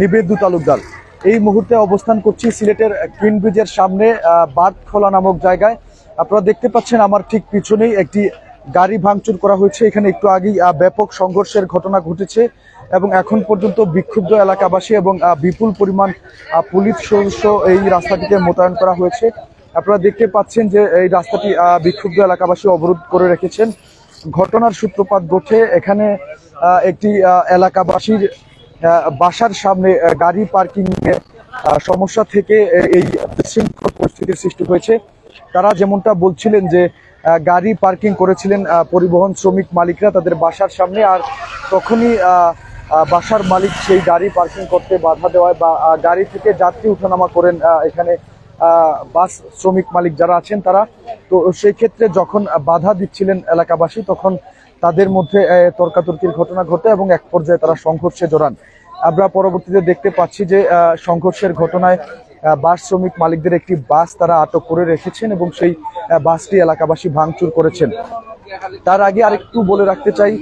নিবেদু তালুকদার। এই মুহূর্তে অবস্থান করছি সিলেটের কুইন ব্রিজের সামনে বার্থখোলা নামক জায়গায়। আপনারা দেখতে পাচ্ছেন আমার ঠিক পিছনেই একটি গাড়ি ভাঙচুর করা হয়েছে। এখানে একটু আগেই ব্যাপক সংঘর্ষের ঘটনা ঘটেছে এবং এখন পর্যন্ত বিক্ষুব্ধ এলাকাবাসী এবং বিপুল পরিমাণ পুলিশ সদস্য এই রাস্তাটিতে মোতায়েন করা হয়েছে। আপনারা দেখতে পাচ্ছেন যে এই রাস্তাটি বিক্ষুব্ধ এলাকাবাসী অবরোধ করে রেখেছেন। ঘটনার সূত্রপাত ঘটে এখানে একটি এলাকাবাসীর বাসার সামনে গাড়ি পার্কিং সমস্যা থেকে এই বিশৃঙ্খল পরিস্থিতির সৃষ্টি হয়েছে। তারা যেমনটা বলছিলেন যে গাড়ি পার্কিং করেছিলেন পরিবহন শ্রমিক মালিকরা তাদের বাসার সামনে, আর তখনই বাসার মালিক সেই গাড়ি পার্কিং করতে বাধা দেওয়ায় বা গাড়ি থেকে যাত্রী উঠানামা করেন এখানে বাস শ্রমিক মালিক যারা আছেন তারা। তো সেই ক্ষেত্রে যখন বাধা দিচ্ছিলেন এলাকাবাসী তখন তাদের মধ্যে তর্কাতর্কির ঘটনা ঘটে এবং এক পর্যায়ে তারা সংঘর্ষে জড়ান। আমরা পরবর্তীতে দেখতে পাচ্ছি যে সংঘর্ষের ঘটনায় বাস শ্রমিক মালিকদের একটি বাস তারা আটক করে রেখেছেন এবং সেই বাসটি এলাকাবাসী ভাঙচুর করেছেন। তার আগে আরেকটু বলে রাখতে চাই,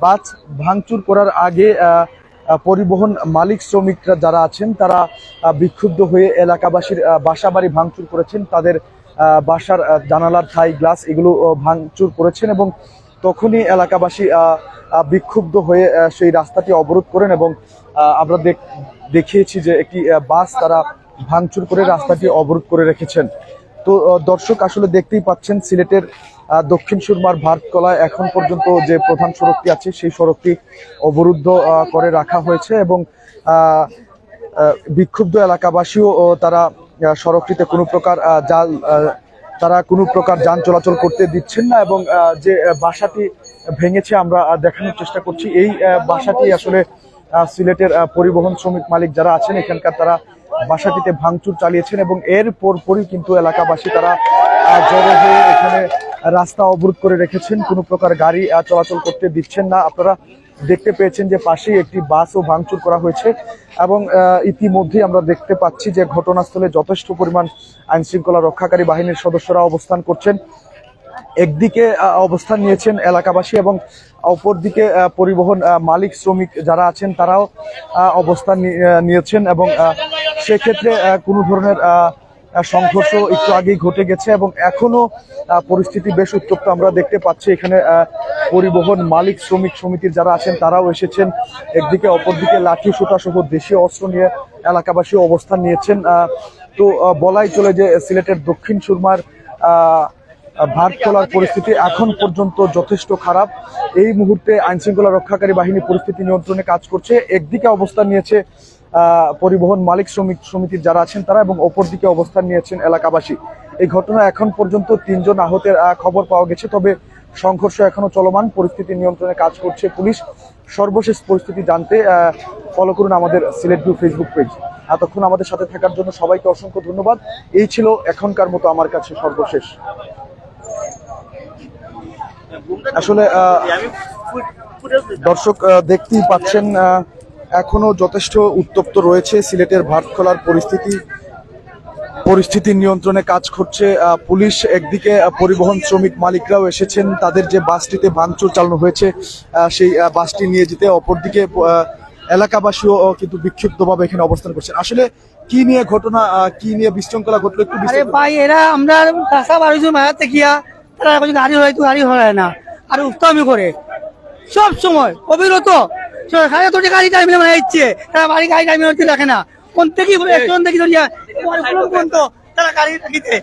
বাস ভাঙচুর করার আগে পরিবহন মালিক শ্রমিকরা যারা আছেন তারা বিক্ষুব্ধ হয়ে এলাকাবাসীর বাসা বাড়ি ভাঙচুর করেছেন, তাদের বাসার জানালার থাই গ্লাস এগুলো ভাঙচুর করেছেন এবং তখনই এলাকাবাসী বিক্ষুব্ধ হয়ে সেই রাস্তাটি অবরোধ করেন এবং আমরা দেখিয়েছি যে একটি বাস তারা ভাঙচুর করে রাস্তাটি অবরোধ করে রেখেছেন। তো দর্শক আসলে দেখতেই পাচ্ছেন সিলেটের দক্ষিণ সুরমার ভারতকলায় এখন পর্যন্ত যে প্রধান সড়কটি আছে সেই সড়কটি অবরুদ্ধ করে রাখা হয়েছে এবং বিক্ষুব্ধ এলাকাবাসীও তারা সড়কটিতে কোনো প্রকার যান চলাচল করতে দিচ্ছেন না এবং যে বাসাটি ভেঙেছে আমরা দেখানোর চেষ্টা করছি। এই বাসাটি আসলে সিলেটের পরিবহন শ্রমিক মালিক যারা আছেন এখানকার তারা বাসাটিতে ভাঙচুর চালিয়েছেন এবং এর পরপরই কিন্তু এলাকাবাসী তারা জড়ো হয়ে এখানে রাস্তা অবরোধ করে রেখেছেন, কোনো প্রকার গাড়ি চলাচল করতে দিচ্ছেন না। আপনারা দেখতে পেয়েছেন যে পাশেই একটি বাসও ভাঙচুর করা হয়েছে এবং ইতিমধ্যেই আমরা দেখতে পাচ্ছি যে ঘটনাস্থলে যথেষ্ট পরিমাণ আইন শৃঙ্খলা রক্ষাকারী বাহিনীর সদস্যরা অবস্থান করছেন। একদিকে অবস্থান নিয়েছেন এলাকাবাসী এবং অপরদিকে পরিবহন মালিক শ্রমিক যারা আছেন তারাও অবস্থান নিয়েছেন এবং সেক্ষেত্রে কোনো ধরনের সংঘর্ষ একটু আগেই ঘটে গেছে এবং এখনো পরিস্থিতি বেশ উত্তপ্ত আমরা দেখতে পাচ্ছি। এখানে পরিবহন মালিক শ্রমিক সমিতির যারা আছেন তারাও এসেছেন একদিকে, অপরদিকে লাঠি সোঁটা সহ দেশীয় অস্ত্র নিয়ে এলাকাবাসী অবস্থান নিয়েছেন। তো বলাই চলে যে সিলেটের দক্ষিণ সুরমার ভারতখোলার পরিস্থিতি এখন পর্যন্ত যথেষ্ট খারাপ। এই মুহূর্তে আইনশৃঙ্খলা রক্ষাকারী বাহিনী পরিস্থিতি নিয়ন্ত্রণে কাজ করছে। একদিকে অবস্থান নিয়েছে পরিবহন মালিক শ্রমিক সমিতির যারা আছেন তারা এবং অপরদিকে অবস্থান নিয়েছেন এলাকাবাসী। এই ঘটনা এখন পর্যন্ত 3 জন আহতের খবর পাওয়া গেছে, তবে সংঘর্ষ এখনো চলমান, পরিস্থিতি নিয়ন্ত্রণে কাজ করছে পুলিশ। সর্বশেষ পরিস্থিতি জানতে ফলো করুন আমাদের সিলেট ভিউ ফেসবুক পেজ। এতক্ষণ আমাদের সাথে থাকার জন্য সবাইকে অসংখ্য ধন্যবাদ। এই ছিল এখনকার মতো আমার কাছে সর্বশেষ। আসলে দর্শক দেখতেই পাচ্ছেন এখনো যথেষ্ট উত্তপ্ত রয়েছে সিলেটের ভারতখোলার পরিস্থিতি নিয়ন্ত্রণে কাজ করছে পুলিশ। একদিকে পরিবহন শ্রমিক মালিকরাও এসেছেন, তাদের যে বাসটিতে ভাঙচুর চালানো হয়েছে সেই বাসটি নিয়ে যেতে, অপরদিকে এলাকাবাসীও কিন্তু বিক্ষিপ্তভাবে এখানে অবস্থান করছেন। আসলে কি নিয়ে ঘটনা, কি নিয়ে বিশৃঙ্খলা ঘটলো একটু? ভাই এরা আমরা তারা গাড়ি হয় না আর উত্তমি করে সব সময় অবিরত গাড়ি টাইমে মানে ইচ্ছে তারা বাড়ি গাড়ি টাইমে রাখে না। কোন থেকে তারা গাড়ি রাখিতে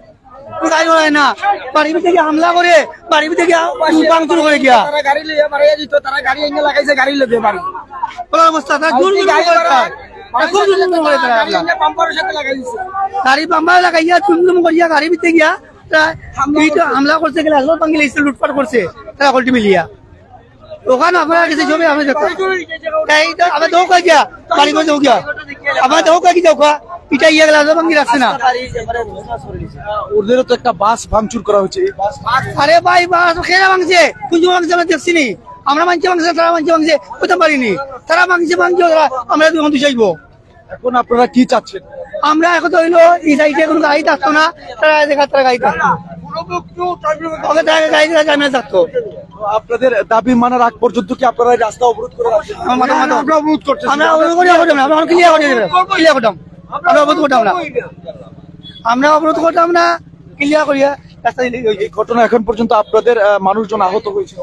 গাড়ি হয় না, বাড়ি থেকে হামলা করে বাড়ি থেকে ভাঙচুর করে গিয়া গাড়ি তারা গাড়ি এনে লাগাইছে, গাড়ি লোকে বাড়ি অবস্থা গাড়ি পাম্পার লাগাইয়া চুমচুম করিয়া গাড়ি ভিতরে গিয়া হামলা করছে, লুটপাট করছে তারা কলটি মিলিয়া ওখানে আপনারা কিছু ছবি আমি আমার দৌ কা গিয়া বাড়ি করে দৌ গিয়া আমার দৌ কা কি যাও পিটা ইয়ে গেল ভাঙ্গি রাখছে না। ওদেরও তো একটা বাস ভাঙচুর করা হয়েছে। আরে ভাই বাস খেয়ে ভাঙছে, কোন ভাঙছে আমরা দেখছি নি, আমরা মানছে ভাঙছে তারা মানছে ভাঙছে কোথা পারিনি, তারা ভাঙছে আমরা চাইবো। এখন আপনারা কি চাচ্ছেন? আমরা এখন তো হইলো এই সাইডে কোনো গাড়ি থাকতো না, তারা গাড়ি থাকতো থাকতো। আপনাদের দাবি মানার আগ পর্যন্ত কি আপনারা এই রাস্তা অবরোধ করে রাখবেন? আমরা অবরোধ করতাম না, আমরা অবরোধ করতাম না, ক্লিয়ার করিয়া রাস্তা দিলে এই ঘটনা এখন পর্যন্ত আপনাদের মানুষজন আহত হয়েছে।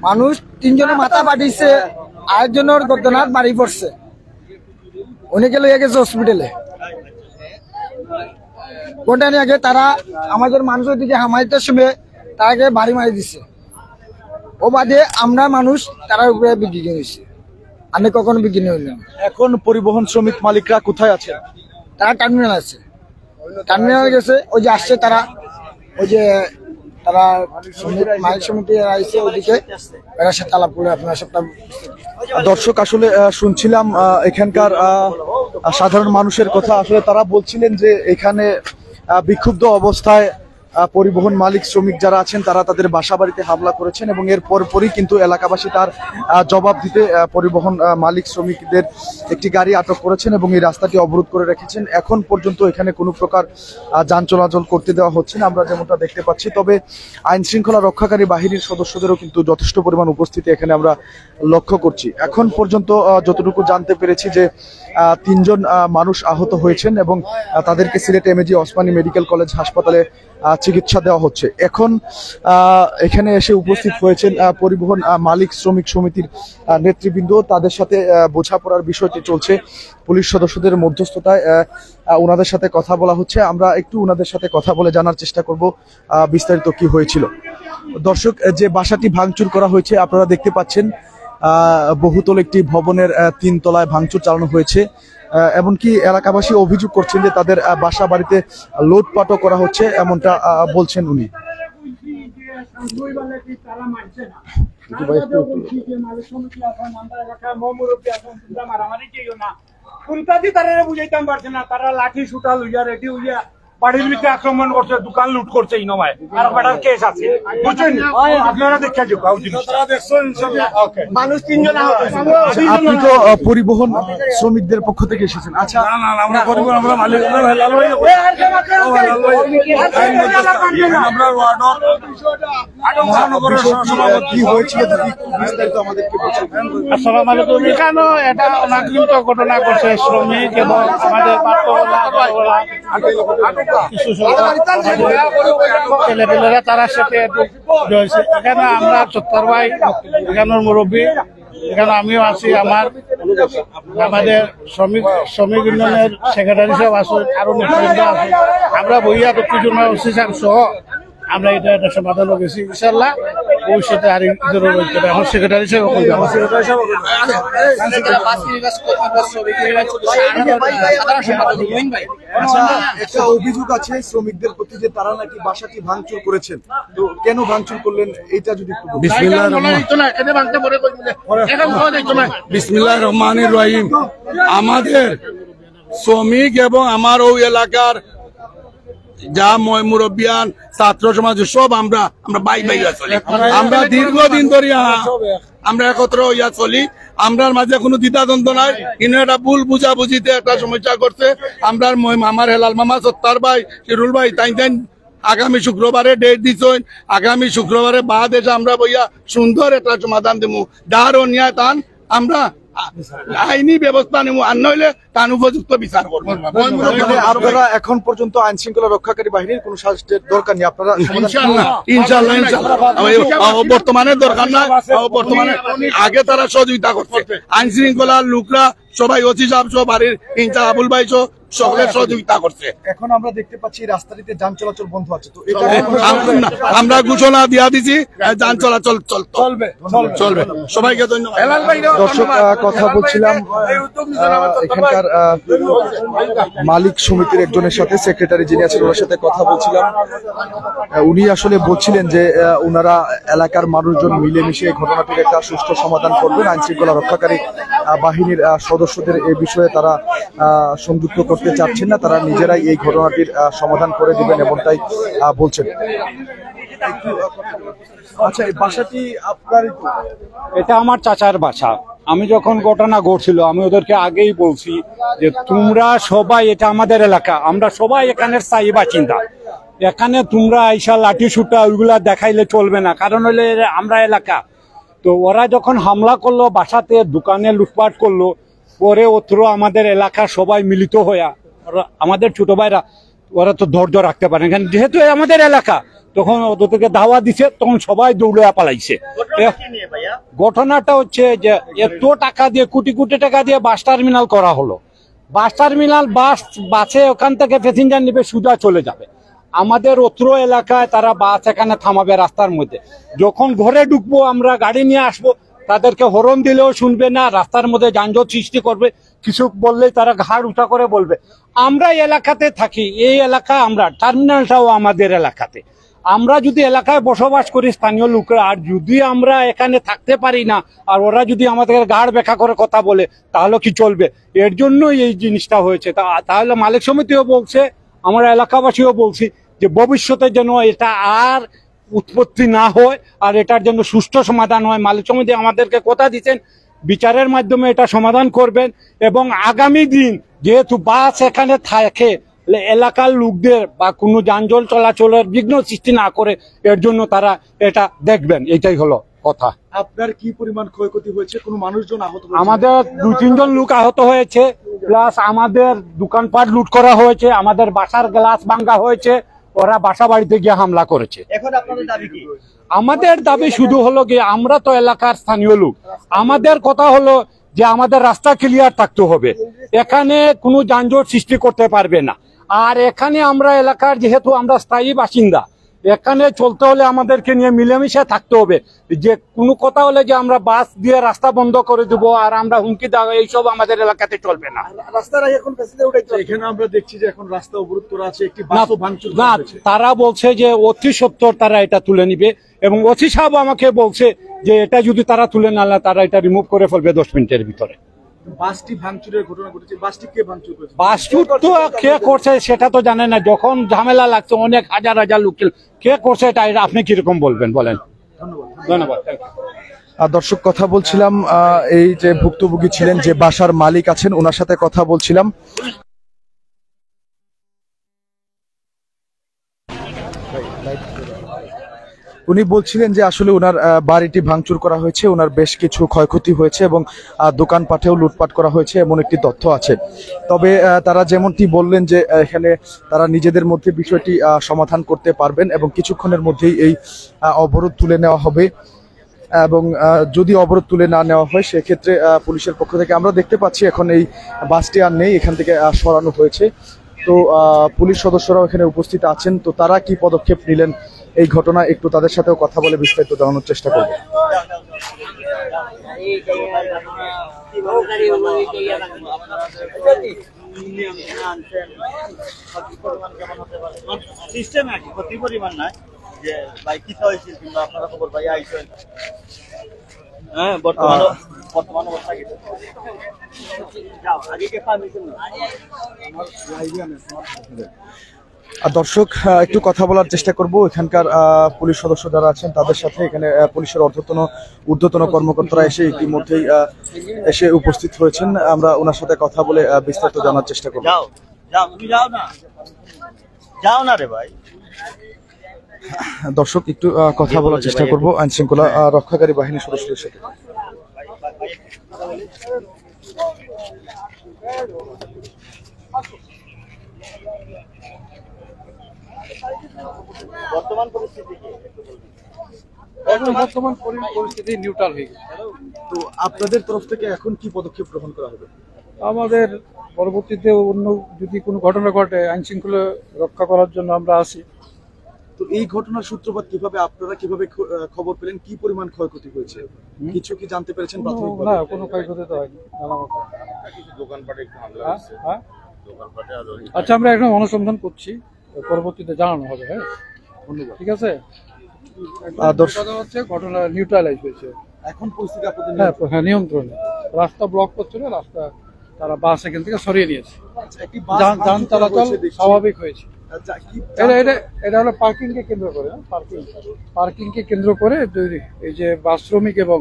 মানুষ 3 জনের মাথা ফাটিছে, আরেকজনের গর্দনাথ বাড়ি পড়ছে, অনেকে লইয়া গেছে হসপিটালে। কোনটানি আগে তারা আমাদের মানুষের দিকে হামাইতে সময় তাকে বাড়ি মারি দিছে, ও বাদে আমরা মানুষ তার উপরে বিক্রি হয়েছে, আমি কখনো বিক্রি হইলাম। এখন পরিবহন শ্রমিক মালিকরা কোথায় আছেন? তারা টার্মিনাল আছে, টার্মিনাল গেছে, ওই যে আসছে তারা, ওই যে তারা মালিক সমিতি আইছে ওইদিকে, এরা সাথে আলাপ করে আপনার সবটা। দর্শক আসলে শুনছিলাম এখানকার সাধারণ মানুষের কথা। আসলে তারা বলছিলেন যে এখানে বিক্ষুব্ধ অবস্থায় পরিবহন মালিক শ্রমিক যারা আছেন তারা তাদের বাসা বাড়িতে হামলা করেছেন এবং এর পরপরই কিন্তু এলাকাবাসী তার জবাব দিতে পরিবহন মালিক শ্রমিকদের একটি গাড়ি আটক করেছেন এবং এই রাস্তাটি অবরোধ করে রেখেছেন। এখন পর্যন্ত এখানে কোনো প্রকার যান চলাচল করতে দেওয়া হচ্ছে না, আমরা যেমনটা দেখতে পাচ্ছি। তবে আইন শৃঙ্খলা রক্ষাকারী বাহিনীর সদস্যদেরও কিন্তু যথেষ্ট পরিমাণ উপস্থিতি এখানে আমরা লক্ষ্য করছি। এখন পর্যন্ত যতটুকু জানতে পেরেছি যে 3 জন মানুষ আহত হয়েছেন এবং তাদেরকে Sylhet MAG Osmani medical college হাসপাতালে চিকিৎসা দেওয়া হচ্ছে। এখন এখানে এসে উপস্থিত হয়েছেন পরিবহন মালিক শ্রমিক সমিতির নেতৃবৃন্দ, তাদের সাথে বোঝাপড়ার বিষয়টি চলছে পুলিশ সদস্যদের মধ্যস্থতায়, ওনাদের সাথে কথা বলা হচ্ছে। আমরা একটু ওনাদের সাথে কথা বলে জানার চেষ্টা করব বিস্তারিত কি হয়েছিল। দর্শক, যে বাসাটি ভাঙচুর করা হয়েছে আপনারা দেখতে পাচ্ছেন, বহুতল একটি ভবনের 3 তলায় ভাঙচুর চালানো হয়েছে। এমনকি এলাকাবাসী অভিযোগ করছেন যে তাদের বাসা বাড়িতে লুটপাটও করা হচ্ছে, এমনটা বলছেন উনি। বুঝাইতাম পারছে না, তারা লাঠি সুটা লইয়া রেডি হইয়া বাড়ির ভিতরে আক্রমণ করছে, দোকান লুট করছে, ইনোমায় আর বেটার কেস আছে, বুঝছেন? আপনারা দেখে যাও মানুষ 3 জন আহত। আপনি তো পরিবহন শ্রমিকদের পক্ষ থেকে এসেছেন। আচ্ছা, আমরা পরিবহন, আমরা মালিক, কি হয়েছিল বিস্তারিত আমাদেরকে বলুন। আসসালামু আলাইকুম। এখানে এটা অনাকৃত ঘটনা করছে শ্রমিক এবং আমাদের ছেলেপেলেরা তার সাথে রয়েছে। এখানে আমরা 70 ভাই, এখানের মুরব্বী, এখানে আমিও আছি, আমাদের শ্রমিক ইউনিয়নের সেক্রেটারি সাহেব আছে, আরো নেতৃবৃন্দ আছে। আমরা বইয়া কিছু অফিসার সহ আমরা এটা সমাধান গেছি, ইনশাল্লাহ ভবিষ্যতে আর এখন সেক্রেটারি সাহেব একটা অভিযোগ আছে শ্রমিকদের প্রতি যে তারা নাকি বাসাটি ভাঙচুর করেছেন, তো কেন ভাঙচুর করলেন এটা যদি একটু বলেন। বিসমিল্লাহির রহমানির রহিম। আমাদের শ্রমিক এবং আমার ওই এলাকার যা মুরব্বিয়ান, ছাত্র সমাজ সব আমরা বাই চলি। আমরা দীর্ঘদিন ধরে আমরা একত্র হইয়া চলি, আমরার মাঝে কোনো দ্বিধাদ্বন্দ্ব নাই। কিন্তু একটা ভুল বুঝাবুঝিতে একটা সমস্যা করছে। আমরা আমার হেলাল মামা, 70 ভাই, শিরুল ভাই, তাই আগামী শুক্রবারে ডেট দিচ্ছেন। আগামী শুক্রবারে বাদ এসে আমরা বইয়া সুন্দর একটা সমাধান দেবো। যার অন্যায় তান আমরা আইনি ব্যবস্থা নেব, আর নইলে তার উপযুক্ত বিচার করবো। আপনারা এখন পর্যন্ত আইন শৃঙ্খলা রক্ষাকারী বাহিনীর কোন সাহায্যের দরকার নেই, আপনারা ইনশাল্লাহ বর্তমানে দরকার না। বর্তমানে আগে তারা সহযোগিতা করছে, আইন শৃঙ্খলার লোকরা সবাই, ওসি সাহেব সব, বাড়ির ইনচার্জ আবুল ভাই সকলের সহযোগিতা করছে। এখন আমরা দেখতে পাচ্ছি রাস্তাটিতে যান চলাচল বন্ধ আছে, তো এটা আমরা ঘোষণা দিয়া দিছি, যান চলাচল চলবে। সবাইকে ধন্যবাদ। দর্শক, কথা বলছিলাম এখানকার মালিক সমিতির একজনের সাথে, সেক্রেটারি যিনি আছেন ওনার সাথে কথা বলছিলাম। উনি আসলে বলছিলেন যে ওনারা এলাকার মানুষজন মিলেমিশে এই ঘটনাটির একটা সুষ্ঠু সমাধান করবেন। আইন শৃঙ্খলা রক্ষাকারী বাহিনীর সদস্যদের এই বিষয়ে তারা সংযুক্ত করতে চাচ্ছেন না, তারা নিজেরাই এই ঘটনাটির সমাধান করে দিবেন এমনটাই বলছেন। আচ্ছা, এই বাসাটি আপনার? এটা আমার চাচার বাসা। আমি যখন ঘটনা ঘটছিল আমি ওদেরকে আগেই বলছি যে তোমরা সবাই, এটা আমাদের এলাকা, আমরা সবাই এখানের স্থায়ী বাসিন্দা, এখানে তোমরা আইসা লাঠি সুটা ওইগুলা দেখাইলে চলবে না, কারণ হলে আমরা এলাকা। তো ওরা যখন হামলা করলো, বাসাতে দোকানে লুটপাট করলো, পরে ওত্র আমাদের এলাকার সবাই মিলিত হইয়া, আমাদের ছোট ভাইরা ওরা তো ধৈর্য রাখতে পারে না, যেহেতু আমাদের এলাকা, তখন ওদেরকে দাওয়া দিছে, তখন সবাই দৌড়ে পালাইছে। ঘটনাটা হচ্ছে যে এত টাকা দিয়ে, কোটি কোটি টাকা দিয়ে বাস টার্মিনাল করা হলো। বাস টার্মিনাল, বাসে ওখান থেকে প্যাসেঞ্জার নিবে, সোজা চলে যাবে। আমাদের অত্র এলাকায় তারা বাস এখানে থামাবে রাস্তার মধ্যে। যখন ঘরে ঢুকবো, আমরা গাড়ি নিয়ে আসবো, তাদেরকে হরন দিলেও শুনবে না, রাস্তার মধ্যে যানজট সৃষ্টি করবে। কিছু বললেই তারা ঘাড় উঁচা করে বলবে। আমরা এলাকাতে থাকি, এই এলাকা আমরা, টার্মিনালটাও আমাদের এলাকাতে। আমরা যদি এলাকায় বসবাস করি স্থানীয় লোকেরা, আর যদি আমরা এখানে থাকতে পারি না, আর ওরা যদি আমাদের ঘাড় ব্যাখ্যা করে কথা বলে, তাহলে কি চলবে? এর জন্যই এই জিনিসটা হয়েছে। তাহলে মালিক সমিতিও বলছে, আমরা এলাকাবাসীও বলছি যে ভবিষ্যতে যেন এটা আর উৎপত্তি না হয়, আর এটার জন্য সুষ্ঠু সমাধান হয়। মালিক সমিতি আমাদেরকে কথা দিচ্ছেন বিচারের মাধ্যমে এটা সমাধান করবেন, এবং আগামী দিন যেহেতু বাস এখানে থাকে, এলাকার লোকদের বা কোনো যানজট চলাচলের বিঘ্ন সৃষ্টি না করে, এর জন্য তারা এটা দেখবেন। এটাই হলো কথা। আপনার কি পরিমাণ ক্ষয়ক্ষতি হয়েছে? কোনো মানুষজন আহত হয়েছে? আমাদের 2-3 জন লোক আহত হয়েছে, প্লাস আমাদের দোকানপাট লুট করা হয়েছে, আমাদের বাসার গ্লাস ভাঙা হয়েছে, ওরা বাসা বাড়িতে গিয়ে হামলা করেছে। এখন আপনাদের দাবি কি? আমাদের দাবি শুধু হলো কি, আমরা তো এলাকার স্থানীয় লোক, আমাদের কথা হলো যে আমাদের রাস্তা ক্লিয়ার থাকতে হবে, এখানে কোনো যানজট সৃষ্টি করতে পারবে না। আর এখানে আমরা এলাকার, যেহেতু আমরা স্থায়ী বাসিন্দা, এখানে চলতে হলে আমাদেরকে নিয়ে মিলেমিশে থাকতে হবে। যে কোনো কথা হলে যে আমরা বাস দিয়ে রাস্তা বন্ধ করে দেবো আর আমরা হুমকি দেওয়া, এইসব আমাদের এলাকাতে চলবে না। রাস্তার এখন প্যাসেঞ্জার উঠাইছে, এখানে আমরা দেখছি যে এখন রাস্তা অবরোধ করা আছে, একটি বাসও ভাঙচুর না, করা হয়েছে। তারা বলছে যে অতি সত্বর তারা এটা তুলে নিবে, এবং ওসি সাহেব আমাকে বলছে যে এটা যদি তারা তুলে না নেয়, তারা এটা রিমুভ করে ফেলবে 10 মিনিটের ভিতরে। বাসটি ভাঙচুরের ঘটনা ঘটেছে, বাসটি কে ভাঙচুর করেছে? বাসচুর তো কে করছে সেটা তো জানে না, যখন ঝামেলা লাগছে অনেক হাজার হাজার লোক, কে করছে এটা আপনি কিরকম বলবেন বলেন? ধন্যবাদ। দর্শক, কথা বলছিলাম, এই যে ভুক্তভোগী ছিলেন, যে বাসার মালিক আছেন, ওনার সাথে কথা বলছিলাম। উনি বলছিলেন যে আসলে ওনার বাড়িটি ভাঙচুর করা হয়েছে, ওনার বেশ কিছু ক্ষয়ক্ষতি হয়েছে, এবং দোকানপাটেও লুটপাট করা হয়েছে, এমন একটি তথ্য আছে। তবে তারা যেমনটি বললেন যে এখানে তারা নিজেদের মধ্যে বিষয়টি সমাধান করতে পারবেন, এবং কিছুক্ষণের মধ্যেই এই অবরোধ তুলে নেওয়া হবে। এবং যদি অবরোধ তুলে না নেওয়া হয়, সেক্ষেত্রে পুলিশের পক্ষ থেকে আমরা দেখতে পাচ্ছি এখন এই বাসটি আর নেই, এখান থেকে সরানো হয়েছে। তো পুলিশ সদস্যরাও এখানে উপস্থিত আছেন। তো তারা কি পদক্ষেপ নিলেন এই ঘটনা, একটু তাদের সাথেও কথা বলে বিস্তারিত জানানোর চেষ্টা করব। সিস্টেম নাকি ক্ষতি পরিমাণ নাই যে ভাই কি হয়েছে, কিংবা আপনারা খবর ভাই আইছেন? হ্যাঁ, বর্তমান অবস্থা কি? যাও আগে কে পারমিশন না। দর্শক, একটু কথা বলার চেষ্টা করব এখানকার পুলিশ সদস্য যারা আছেন তাদের সাথে। এখানে পুলিশের ঊর্ধ্বতন কর্মকর্তারা এসে ইতিমধ্যেই এসে উপস্থিত হয়েছেন। আমরা ওনার সাথে কথা বলে বিস্তারিত জানার চেষ্টা করব। যাও যাও, তুমি যাও না, যাও না রে ভাই। দর্শক, একটু কথা বলার চেষ্টা করব আইন শৃঙ্খলা রক্ষাকারী বাহিনীর সদস্যদের সাথে। বর্তমান পরিস্থিতি কি? বর্তমান পরিস্থিতি নিউট্রাল হয়ে গেছে। তো আপনাদের তরফ থেকে এখন কি পদক্ষেপ গ্রহণ করা হবে? আমাদের পরবর্তীতে অন্য যদি কোনো ঘটনা ঘটে, আইন শৃঙ্খলা রক্ষা করার জন্য আমরা আছি। তো এই ঘটনার সূত্রপাত কিভাবে, আপনারা কিভাবে খবর পেলেন? কি পরিমাণ ক্ষয়ক্ষতি হয়েছে, কিছু কি জানতে পেরেছেন প্রাথমিকভাবে? না, কোনো ক্ষয়ক্ষতি তো হয়নি। আচ্ছা, আমরা এখন অনুসন্ধান করছি, পরবর্তীতে জানানো হবে। হ্যাঁ, ধন্যবাদ। ঠিক আছে, ঘটনা নিউট্রালাইজ হয়েছে এখন পরিস্থিতি আপনাদের হ্যাঁ নিয়ন্ত্রণে। রাস্তা ব্লক করছিল, রাস্তা তারা বাস এখান থেকে সরিয়ে নিয়েছে, যান চলাচল স্বাভাবিক হয়েছে। এটা হলো পার্কিং কে কেন্দ্র করে, পার্কিং কে কেন্দ্র করে এই যে বাস শ্রমিক এবং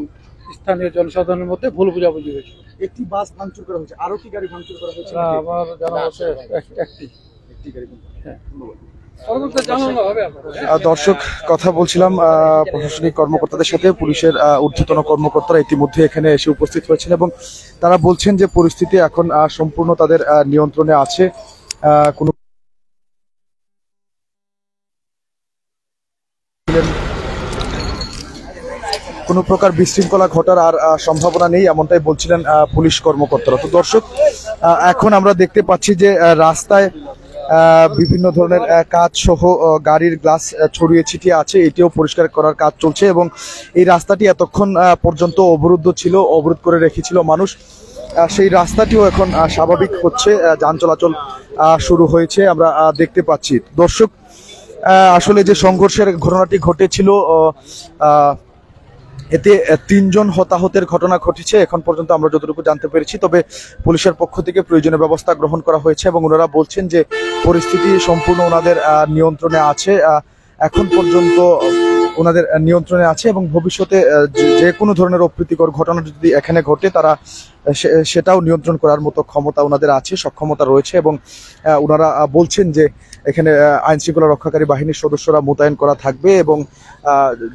স্থানীয় জনসাধারণের মধ্যে ভুল বোঝাবুঝি হয়েছে। একটি বাস ভাঙচুর করা হয়েছে, আরো কি গাড়ি ভাঙচুর করা হয়েছে? আমার জানা আছে একটি গাড়ি। হ্যাঁ, ধন্যবাদ। দর্শক, কথা বলছিলাম প্রশাসনিক কর্মকর্তাদের সাথে। পুলিশের ঊর্ধ্বতন কর্মকর্তারা ইতিমধ্যে এখানে এসে উপস্থিত হয়েছেন এবং তারা বলছেন যে পরিস্থিতি এখন সম্পূর্ণ তাদের নিয়ন্ত্রণে আছে। কোনো প্রকার বিশৃঙ্খলা ঘটার আর সম্ভাবনা নেই, এমনটাই বলছিলেন পুলিশ কর্মকর্তারা। তো দর্শক, এখন আমরা দেখতে পাচ্ছি যে রাস্তায় বিভিন্ন ধরনের কাজ সহ গাড়ির গ্লাস ছড়িয়ে ছিটিয়ে আছে, এটিও পরিষ্কার করার কাজ চলছে এবং এই রাস্তাটি এতক্ষণ পর্যন্ত অবরুদ্ধ ছিল, অবরোধ করে রেখেছিল মানুষ। সেই রাস্তাটিও এখন স্বাভাবিক হচ্ছে, যান চলাচল শুরু হয়েছে আমরা দেখতে পাচ্ছি। দর্শক, আসলে যে সংঘর্ষের ঘটনাটি ঘটেছিল, এতে 3 জন হতাহতের ঘটনা ঘটেছে এখন পর্যন্ত আমরা যতটুকু জানতে পেরেছি। তবে পুলিশের পক্ষ থেকে প্রয়োজনীয় ব্যবস্থা গ্রহণ করা হয়েছে এবং ওনারা বলছেন যে পরিস্থিতি সম্পূর্ণ ওনাদের নিয়ন্ত্রণে আছে, এখন পর্যন্ত ওনাদের নিয়ন্ত্রণে আছে এবং ভবিষ্যতে যে কোনো ধরনের অপ্রীতিকর ঘটনা যদি এখানে ঘটে তারা সেটাও নিয়ন্ত্রণ করার মতো ক্ষমতা ওনাদের আছে, সক্ষমতা রয়েছে। এবং ওনারা বলছেন যে এখানে আইন শৃঙ্খলা রক্ষাকারী বাহিনীর সদস্যরা মোতায়েন করা থাকবে এবং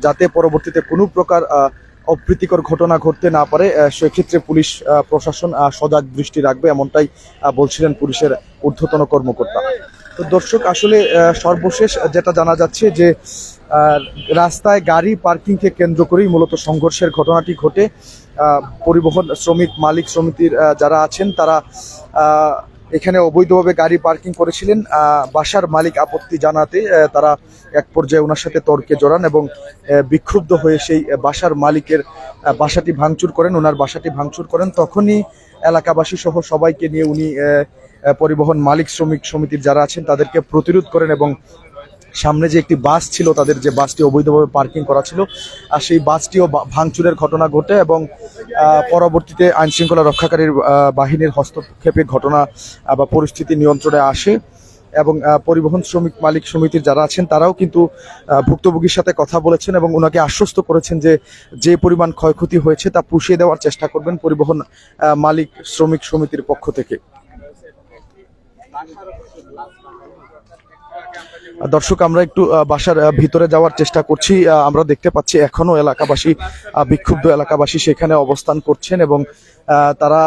যাতে পরবর্তীতে কোনো প্রকার অপ্রীতিকর ঘটনা ঘটতে না পারে সেক্ষেত্রে পুলিশ প্রশাসন সজাগ দৃষ্টি রাখবে, এমনটাই বলছিলেন পুলিশের ঊর্ধ্বতন কর্মকর্তা। তো দর্শক, আসলে সর্বশেষ যেটা জানা যাচ্ছে যে রাস্তায় গাড়ি পার্কিংকে কেন্দ্র করেই মূলত সংঘর্ষের ঘটনাটি ঘটে। পরিবহন শ্রমিক মালিক সমিতির যারা আছেন তারা এখানে অবৈধভাবে গাড়ি পার্কিং করেছিলেন। বাসার মালিক আপত্তি জানাতে তারা এক পর্যায়ে ওনার সাথে তর্কে জড়ান এবং বিক্ষুব্ধ হয়ে সেই বাসার মালিকের বাসাটি ভাঙচুর করেন, ওনার বাসাটি ভাঙচুর করেন। তখনই এলাকাবাসী সহ সবাইকে নিয়ে উনি পরিবহন মালিক শ্রমিক সমিতির যারা আছেন তাদেরকে প্রতিরোধ করেন এবং সামনে যে একটি বাস ছিল, তাদের যে বাসটি অবৈধভাবে পার্কিং করা ছিল, আর সেই বাসটিও ভাঙচুরের ঘটনা ঘটে এবং পরবর্তীতে আইন শৃঙ্খলা রক্ষাকারীর বাহিনীর হস্তক্ষেপে ঘটনা বা পরিস্থিতি নিয়ন্ত্রণে আসে এবং পরিবহন শ্রমিক মালিক সমিতির যারা আছেন তারাও কিন্তু ভুক্তভোগীর সাথে কথা বলেছেন এবং ওনাকে আশ্বস্ত করেছেন যে পরিমাণ ক্ষয়ক্ষতি হয়েছে তা পুষিয়ে দেওয়ার চেষ্টা করবেন পরিবহন মালিক শ্রমিক সমিতির পক্ষ থেকে। দর্শক, আমরা একটু বাসার ভিতরে যাওয়ার চেষ্টা করছি। আমরা দেখতে পাচ্ছি এখনো এলাকাবাসী, বিক্ষুব্ধ এলাকাবাসী সেখানে অবস্থান করছেন এবং তারা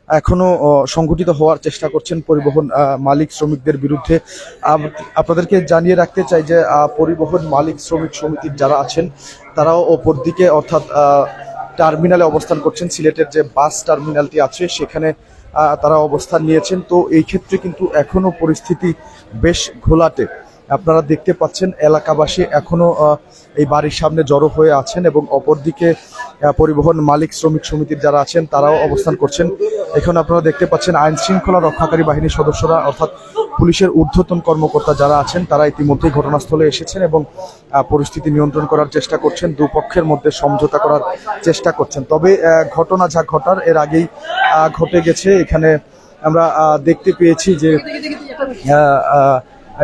এখনো সংগঠিত হওয়ার চেষ্টা করছেন পরিবহন মালিক শ্রমিকদের বিরুদ্ধে। আপনাদেরকে জানিয়ে রাখতে চাই যে পরিবহন মালিক শ্রমিক সমিতির যারা আছেন তারাও অপর দিকে অর্থাৎ টার্মিনালে অবস্থান করছেন। সিলেটের যে বাস টার্মিনালটি আছে সেখানে তারা অবস্থান নিয়েছেন। তো এই ক্ষেত্রে কিন্তু এখনো পরিস্থিতি বেশ ঘোলাটে। আপনারা দেখতে পাচ্ছেন এলাকাবাসী এখনো এই বাড়ির সামনে জড়ো হয়ে আছেন এবং অপরদিকে পরিবহন মালিক শ্রমিক সমিতির যারা আছেন তারাও অবস্থান করছেন। এখন আপনারা দেখতে পাচ্ছেন আইন শৃঙ্খলা রক্ষাকারী বাহিনীর সদস্যরা অর্থাৎ পুলিশের ঊর্ধ্বতন কর্মকর্তা যারা আছেন তারা ইতিমধ্যেই ঘটনাস্থলে এসেছেন এবং পরিস্থিতি নিয়ন্ত্রণ করার চেষ্টা করছেন, দুপক্ষের মধ্যে সমঝোতা করার চেষ্টা করছেন। তবে ঘটনা যা ঘটার এর আগেই ঘটে গেছে। এখানে আমরা দেখতে পেয়েছি যে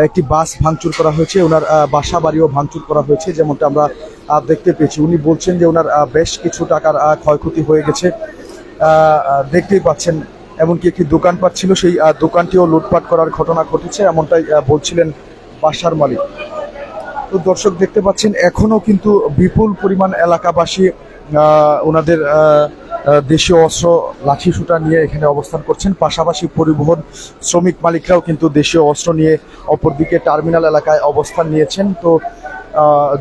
একটি বাস ভাঙচুর করা হয়েছে, ওনার বাসা বাড়িও ভাঙচুর করা হয়েছে, যেমনটা আমরা দেখতে পেয়েছি। উনি বলছেন যে ওনার বেশ কিছু টাকার ক্ষয়ক্ষতি হয়ে গেছে। দেখতেই পাচ্ছেন এমনকি একটি দোকানপাট ছিল, সেই দোকানটিও লুটপাট করার ঘটনা ঘটেছে, এমনটাই বলছিলেন বাসার মালিক। তো দর্শক, দেখতে পাচ্ছেন এখনো কিন্তু বিপুল পরিমাণ এলাকাবাসী ওনাদের দেশীয় অস্ত্র লাঠি সুটা নিয়ে এখানে অবস্থান করছেন। পাশাপাশি পরিবহন শ্রমিক মালিকরাও কিন্তু দেশীয় অস্ত্র নিয়ে অপরদিকে টার্মিনাল এলাকায় অবস্থান নিয়েছেন। তো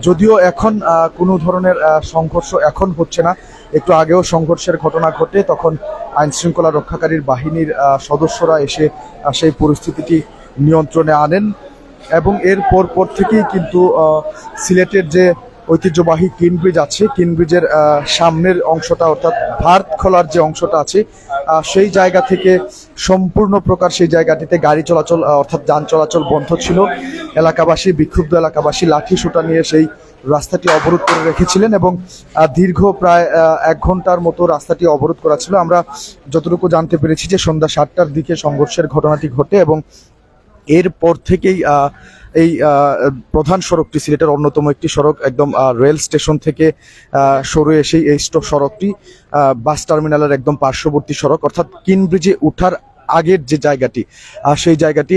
যদিও এখন কোনো ধরনের সংঘর্ষ এখন হচ্ছে না, একটু আগেও সংঘর্ষের ঘটনা ঘটে, তখন আইন শৃঙ্খলা রক্ষাকারীর বাহিনীর সদস্যরা এসে সেই পরিস্থিতিটি নিয়ন্ত্রণে আনেন এবং এর পর থেকেই কিন্তু সিলেটের যে ঐতিহ্যবাহী কিন ব্রিজ আছে, কিন ব্রিজের সামনের অংশটা অর্থাৎ ভারত খোলার যে অংশটা আছে সেই জায়গা থেকে সম্পূর্ণ প্রকার সেই জায়গাটিতে গাড়ি চলাচল অর্থাৎ যান চলাচল বন্ধ ছিল। এলাকাবাসী, বিক্ষুব্ধ এলাকাবাসী লাঠি সুটা নিয়ে সেই রাস্তাটি অবরোধ করে রেখেছিলেন এবং দীর্ঘ প্রায় 1 ঘন্টার মতো রাস্তাটি অবরোধ করা ছিল। আমরা যতটুকু জানতে পেরেছি যে সন্ধ্যা 7টার দিকে সংঘর্ষের ঘটনাটি ঘটে এবং এরপর থেকেই এই প্রধান সড়কটি, সিলেটের অন্যতম একটি সড়ক, একদম রেল স্টেশন থেকে সরে এসেই এই সড়কটি বাস টার্মিনালের একদম পার্শ্ববর্তী সড়ক অর্থাৎ কিন ব্রিজে ওঠার আগের যে জায়গাটি সেই জায়গাটি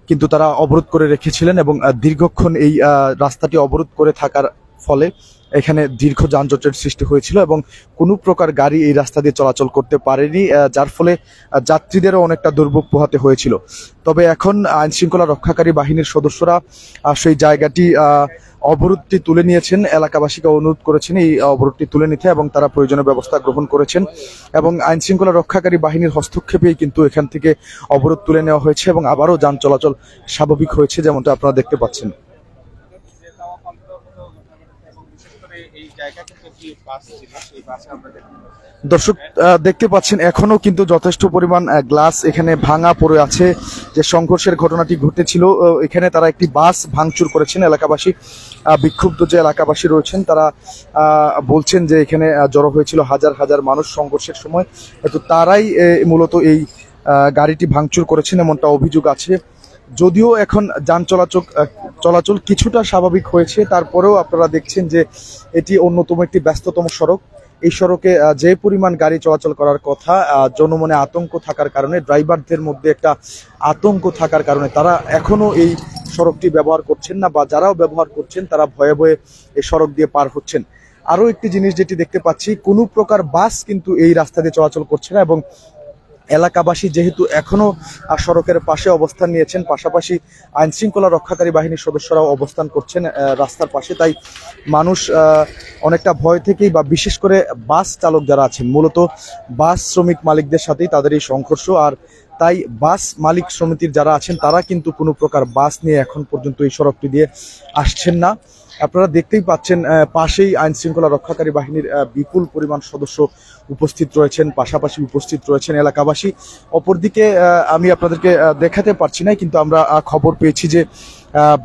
কিন্তু তারা অবরোধ করে রেখেছিলেন এবং দীর্ঘক্ষণ এই রাস্তাটি অবরোধ করে থাকার ফলে এখানে দীর্ঘ যানজটের সৃষ্টি হয়েছিল এবং কোনো প্রকার গাড়ি এই রাস্তা দিয়ে চলাচল করতে পারেনি, যার ফলে যাত্রীদেরও অনেকটা দুর্ভোগ পোহাতে হয়েছিল। তবে এখন আইন শৃঙ্খলা রক্ষাকারী বাহিনীর সদস্যরা সেই জায়গাটি অবরোধটি তুলে নিয়েছেন, এলাকাবাসীকে অনুরোধ করেছেন এই অবরোধটি তুলে নিতে এবং তারা প্রয়োজনীয় ব্যবস্থা গ্রহণ করেছেন এবং আইন শৃঙ্খলা রক্ষাকারী বাহিনীর হস্তক্ষেপেই কিন্তু এখান থেকে অবরোধ তুলে নেওয়া হয়েছে এবং আবারও যান চলাচল স্বাভাবিক হয়েছে, যেমনটা আপনারা দেখতে পাচ্ছেন। দর্শক দেখতে পাচ্ছেন এখনো কিন্তু যথেষ্ট পরিমাণ গ্লাস এখানে ভাঙা পড়ে আছে। যে সংঘর্ষের ঘটনাটি ঘটেছিল এখানে তারা একটি বাস ভাঙচুর করেছেন এলাকাবাসী। বিক্ষুব্ধ যে এলাকাবাসী রয়েছেন তারা বলছেন যে এখানে জড়ো হয়েছিল হাজার হাজার মানুষ সংঘর্ষের সময়, তো তারাই মূলত এই গাড়িটি ভাঙচুর করেছেন এমনটা অভিযোগ আছে। যদিও এখন যান চলাচল কিছুটা স্বাভাবিক হয়েছে, তারপরেও আপনারা দেখছেন যে এটি অন্যতম একটি ব্যস্ততম সড়ক। এই সড়কে যে পরিমাণ গাড়ি চলাচল করার কথা, জনমনে আতঙ্ক থাকার কারণে, ড্রাইভারদের মধ্যে একটা আতঙ্ক থাকার কারণে তারা এখনো এই সড়কটি ব্যবহার করছেন না, বা যারাও ব্যবহার করছেন তারা ভয়ে ভয়ে এই সড়ক দিয়ে পার হচ্ছেন। আরও একটি জিনিস যেটি দেখতে পাচ্ছি, কোনো প্রকার বাস কিন্তু এই রাস্তা দিয়ে চলাচল করছে না এবং এলাকাবাসী যেহেতু এখনো সড়কের পাশে অবস্থান নিয়েছেন, পাশাপাশি আইন শৃঙ্খলা রক্ষাকারী বাহিনীর সদস্যরাও অবস্থান করছেন রাস্তার পাশে, তাই মানুষ অনেকটা ভয় থেকেই, বা বিশেষ করে বাস চালক যারা আছেন, মূলত বাস শ্রমিক মালিকদের সাথেই তাদের এই সংঘর্ষ। আর তাই বাস মালিক সমিতির যারা আছেন তারা কিন্তু কোনো প্রকার বাস নিয়ে এখন পর্যন্ত এই সড়কটি দিয়ে আসছেন না। আপনারা দেখতেই পাচ্ছেন পাশেই আইন শৃঙ্খলা রক্ষাকারী বাহিনীর বিপুল পরিমাণ সদস্য উপস্থিত রয়েছেন, পাশাপাশি উপস্থিত রয়েছেন এলাকাবাসী। অপরদিকে আমি আপনাদেরকে দেখাতে পারছি না, কিন্তু আমরা খবর পেয়েছি যে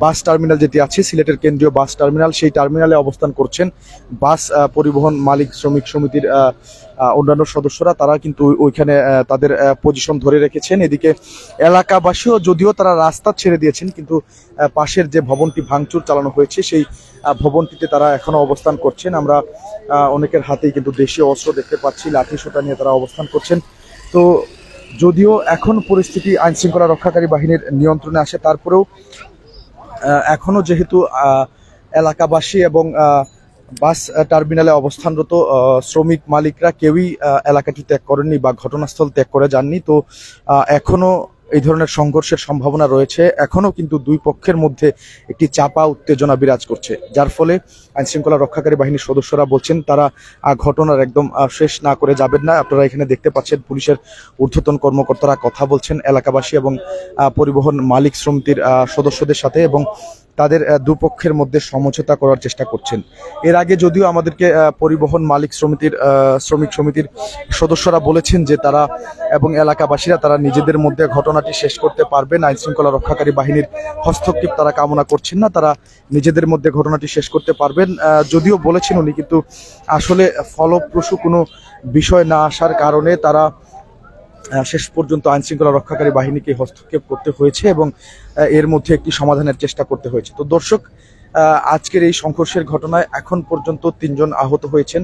বাস টার্মিনাল যেটি আছে, সিলেটের কেন্দ্রীয় বাস টার্মিনাল, সেই টার্মিনালে অবস্থান করছেন বাস পরিবহন মালিক শ্রমিক সমিতির অন্যান্য সদস্যরা। তারা কিন্তু ওইখানে তাদের পজিশন ধরে রেখেছেন। এদিকে এলাকাবাসীও যদিও তারা রাস্তা ছেড়ে দিয়েছেন, কিন্তু পাশের যে ভবনটি ভাঙচুর চালানো হয়েছে সেই ভবনটিতে তারা এখনো অবস্থান করছেন। আমরা অনেকের হাতেই কিন্তু দেশীয় অস্ত্র দেখতে পাচ্ছি, লাঠি সোঁটা নিয়ে তারা অবস্থান করছেন। তো যদিও এখন পরিস্থিতি আইন শৃঙ্খলা রক্ষাকারী বাহিনীর নিয়ন্ত্রণে আসে, তারপরেও এখনো যেহেতু এলাকাবাসী এবং বাস টার্মিনালে অবস্থানরত শ্রমিক মালিকরা কেউই এলাকাটি ত্যাগ করেননি বা ঘটনাস্থল ত্যাগ করে যাননি, তো এখনো এই ধরনের সংঘর্ষের সম্ভাবনা রয়েছে। এখনো কিন্তু দুই পক্ষের মধ্যে একটি চাপা উত্তেজনা বিরাজ করছে, যার ফলে আইন শৃঙ্খলা রক্ষাকারী বাহিনীর সদস্যরা বলছেন তারা ঘটনার একদম শেষ না করে যাবেন না। আপনারা এখানে দেখতে পাচ্ছেন পুলিশের ঊর্ধ্বতন কর্মকর্তারা কথা বলছেন এলাকাবাসী এবং পরিবহন মালিক সমিতির সদস্যদের সাথে এবং তাদের দুপক্ষের মধ্যে সমঝোতা করার চেষ্টা করছেন। এর আগে যদিও আমাদেরকে পরিবহন মালিক শ্রমিক সমিতির সদস্যরা বলেছেন যে তারা এবং এলাকাবাসীরা তারা নিজেদের মধ্যে ঘটনাটি শেষ করতে পারবেন, আইন শৃঙ্খলা রক্ষাকারী বাহিনীর হস্তক্ষেপ তারা কামনা করছেন না, তারা নিজেদের মধ্যে ঘটনাটি শেষ করতে পারবেন যদিও বলেছেন উনি, কিন্তু আসলে ফলপ্রসূ কোনো বিষয় না আসার কারণে তারা শেষ পর্যন্ত আইন শৃঙ্খলা রক্ষাকারী বাহিনীকে হস্তক্ষেপ করতে হয়েছে এবং এর মধ্যে একটি সমাধানের চেষ্টা করতে হয়েছে। তো দর্শক, আজকের এই সংঘর্ষের ঘটনায় এখন পর্যন্ত 3 জন আহত হয়েছেন,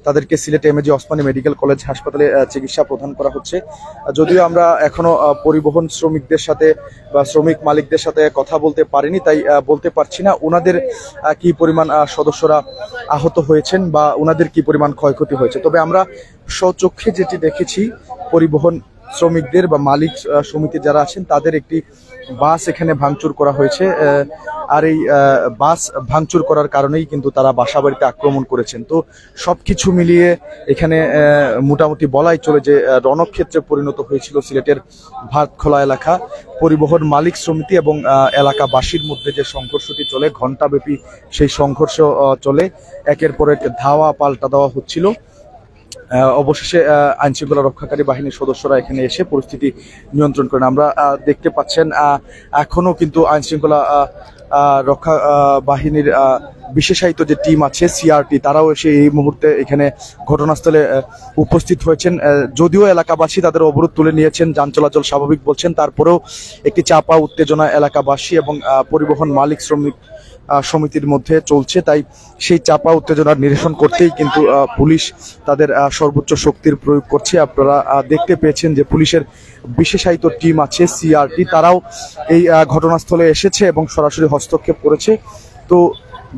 তাদেরকে Sylhet MAG Osmani medical college হাসপাতালে চিকিৎসা প্রদান করা হচ্ছে। যদিও আমরা এখনো পরিবহন শ্রমিকদের সাথে বা শ্রমিক মালিকদের সাথে কথা বলতে পারিনি, তাই বলতে পারছি না ওনাদের কি পরিমাণ সদস্যরা আহত হয়েছেন বা ওনাদের কি পরিমাণ ক্ষয়ক্ষতি হয়েছে। তবে আমরা স্বচক্ষে যেটি দেখেছি, পরিবহন শ্রমিকদের বা মালিক সমিতির যারা আছেন তাদের একটি বাস এখানে ভাঙচুর করা হয়েছে, আর এই বাস ভাঙচুর করার কারণেই কিন্তু তারা বাসাবাড়িতে আক্রমণ করেছেন। তো সবকিছু মিলিয়ে এখানে মোটামুটি বলাই চলে যে রণক্ষেত্রে পরিণত হয়েছিল সিলেটের ভাতখোলা এলাকা। পরিবহন মালিক সমিতি এবং এলাকাবাসীর মধ্যে যে সংঘর্ষটি চলে, ঘণ্টাব্যাপী সেই সংঘর্ষ চলে, একের পর এক ধাওয়া পাল্টা দেওয়া হচ্ছিল। অবশেষে আইন শৃঙ্খলা রক্ষাকারী বাহিনীর সদস্যরা এখানে এসে পরিস্থিতি নিয়ন্ত্রণ করেন। আমরা দেখতে পাচ্ছেন এখনো কিন্তু আইন শৃঙ্খলা রক্ষা বাহিনীর বিশেষায়িত যে টিম আছে সিআরটি, তারাও এসে এই মুহূর্তে এখানে ঘটনাস্থলে উপস্থিত হয়েছেন। যদিও এলাকাবাসী তাদের অবরোধ তুলে নিয়েছেন, যান চলাচল স্বাভাবিক বলছেন, তারপরেও একটি চাপা উত্তেজনা এলাকাবাসী এবং পরিবহন মালিক শ্রমিক সমিতির মধ্যে চলছে, তাই সেই চাপা উত্তেজনার নিরসন করতেই কিন্তু পুলিশ তাদের সর্বোচ্চ শক্তির প্রয়োগ করছে। আপনারা দেখতে পেয়েছেন যে পুলিশের বিশেষায়িত টিম আছে সিআরটি, তারাও এই ঘটনাস্থলে এসেছে এবং সরাসরি হস্তক্ষেপ করেছে। তো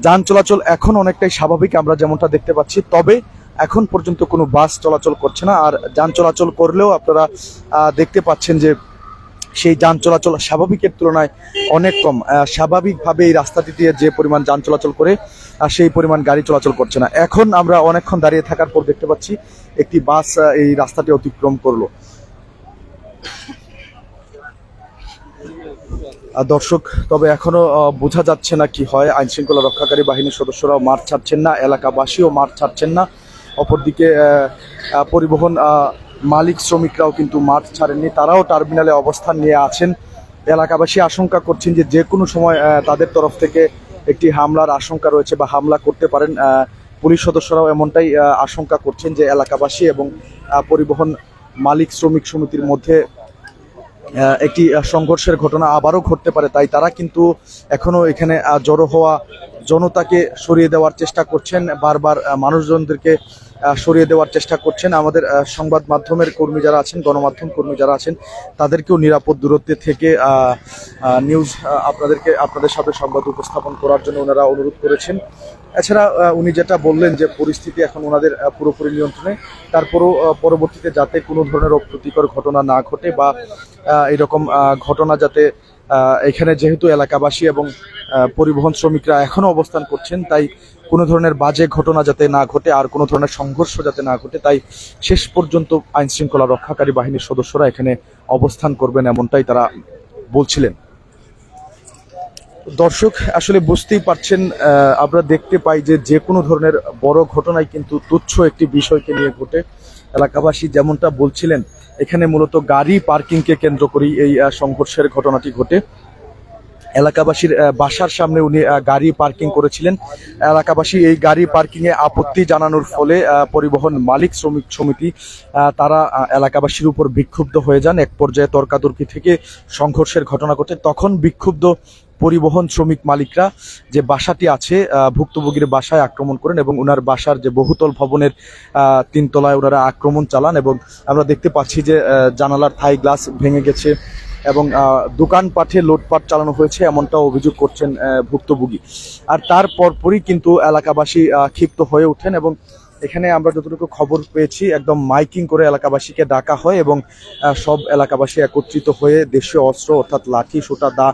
যান চলাচল এখন অনেকটাই স্বাভাবিক আমরা যেমনটা দেখতে পাচ্ছি, তবে এখন পর্যন্ত কোনো বাস চলাচল করছে না। আর যান চলাচল করলেও আপনারা দেখতে পাচ্ছেন যে সেই যান চলাচল স্বাভাবিকের তুলনায় অনেক কম। স্বাভাবিকভাবে এই রাস্তাটি দিয়ে যে পরিমাণ যান চলাচল করে সেই পরিমাণ গাড়ি চলাচল করছে না। এখন আমরা অনেকক্ষণ দাঁড়িয়ে থাকার পর দেখতে পাচ্ছি একটি বাস এই রাস্তাটি অতিক্রম করলো। দর্শক, তবে এখনো বোঝা যাচ্ছে না কি হয়। আইন শৃঙ্খলা রক্ষাকারী বাহিনীর সদস্যরাও মাঠ ছাড়ছেন না, এলাকাবাসীও মাঠ ছাড়ছেন না। অপরদিকে পরিবহন মালিক শ্রমিকরাও কিন্তু মাঠ ছাড়েননি, তারাও টার্মিনালে অবস্থান নিয়ে আছেন। এলাকাবাসী আশঙ্কা করছেন যে যে কোনো সময় তাদের তরফ থেকে একটি হামলার আশঙ্কা রয়েছে বা হামলা করতে পারেন। পুলিশ সদস্যরাও এমনটাই আশঙ্কা করছেন যে এলাকাবাসী এবং পরিবহন মালিক শ্রমিক সমিতির মধ্যে একটি সংঘর্ষের ঘটনা আবারও ঘটতে পারে। তাই তারা কিন্তু এখনো এখানে জড়ো হওয়া জনতাকে সরিয়ে দেওয়ার চেষ্টা করছেন, বারবার মানুষজনদেরকে সরিয়ে দেওয়ার চেষ্টা করছেন। আমাদের সংবাদ মাধ্যমের কর্মী যারা আছেন, গণমাধ্যম কর্মী যারা আছেন, তাদেরকেও নিরাপদ দূরত্বে থেকে নিউজ আপনাদের সাথে সংবাদ উপস্থাপন করার জন্য ওনারা অনুরোধ করেছেন। এছাড়া উনি যেটা বললেন যে পরিস্থিতি এখন ওনাদের পুরোপুরি নিয়ন্ত্রণে, তারপরও পরবর্তীতে যাতে কোনো ধরনের অপ্রীতিকর ঘটনা না ঘটে বা এরকম ঘটনা যাতে এখানে যেহেতু এলাকাবাসী এবং পরিবহন শ্রমিকরা এখনো অবস্থান করছেন, তাই কোনো ধরনের বাজে ঘটনা যাতে না ঘটে আর কোনো ধরনের সংঘর্ষ যাতে না ঘটে, তাই শেষ পর্যন্ত আইন শৃঙ্খলা রক্ষাকারী বাহিনীর সদস্যরা এখানে অবস্থান করবেন এমনটাই তারা বলছিলেন। দর্শক, আসলে বুঝতেই পারছেন, আমরা দেখতে পাই যে কোনো ধরনের বড় ঘটনাই কিন্তু তুচ্ছ একটি বিষয়কে নিয়ে ঘটে। এলাকাবাসী যেমনটা বলছিলেন, এখানে মূলত গাড়ি পার্কিংকে কেন্দ্র করেই এই সংঘর্ষের ঘটনাটি ঘটে। এলাকাবাসীর বাসার সামনে উনি গাড়ি পার্কিং করেছিলেন। এলাকাবাসী এই গাড়ি পার্কিংয়ে আপত্তি জানানোর ফলে পরিবহন মালিক শ্রমিক সমিতি তারা এলাকাবাসীর উপর বিক্ষুব্ধ হয়ে যান। এক পর্যায়ে তর্কাতর্কি থেকে সংঘর্ষের ঘটনা ঘটে। তখন বিক্ষুব্ধ পরিবহন শ্রমিক মালিকরা যে বাসাটি আছে ভুক্তভোগীর বাসায় আক্রমণ করেন এবং ওনার বাসার যে বহুতল ভবনের 3 তলায় ওনারা আক্রমণ চালান এবং আমরা দেখতে পাচ্ছি যে জানালার থাই গ্লাস ভেঙে গেছে এবং দোকানপাটে লুটপাট চালানো হয়েছে এমনটাও অভিযোগ করছেন ভুক্তভোগী। আর তার পরপরই কিন্তু এলাকাবাসী ক্ষিপ্ত হয়ে ওঠেন এবং এখানে আমরা যতটুকু খবর পেয়েছি একদম মাইকিং করে এলাকাবাসীকে ডাকা হয় এবং সব এলাকাবাসী একত্রিত হয়ে দেশীয় অস্ত্র অর্থাৎ লাঠি, সোটা, দা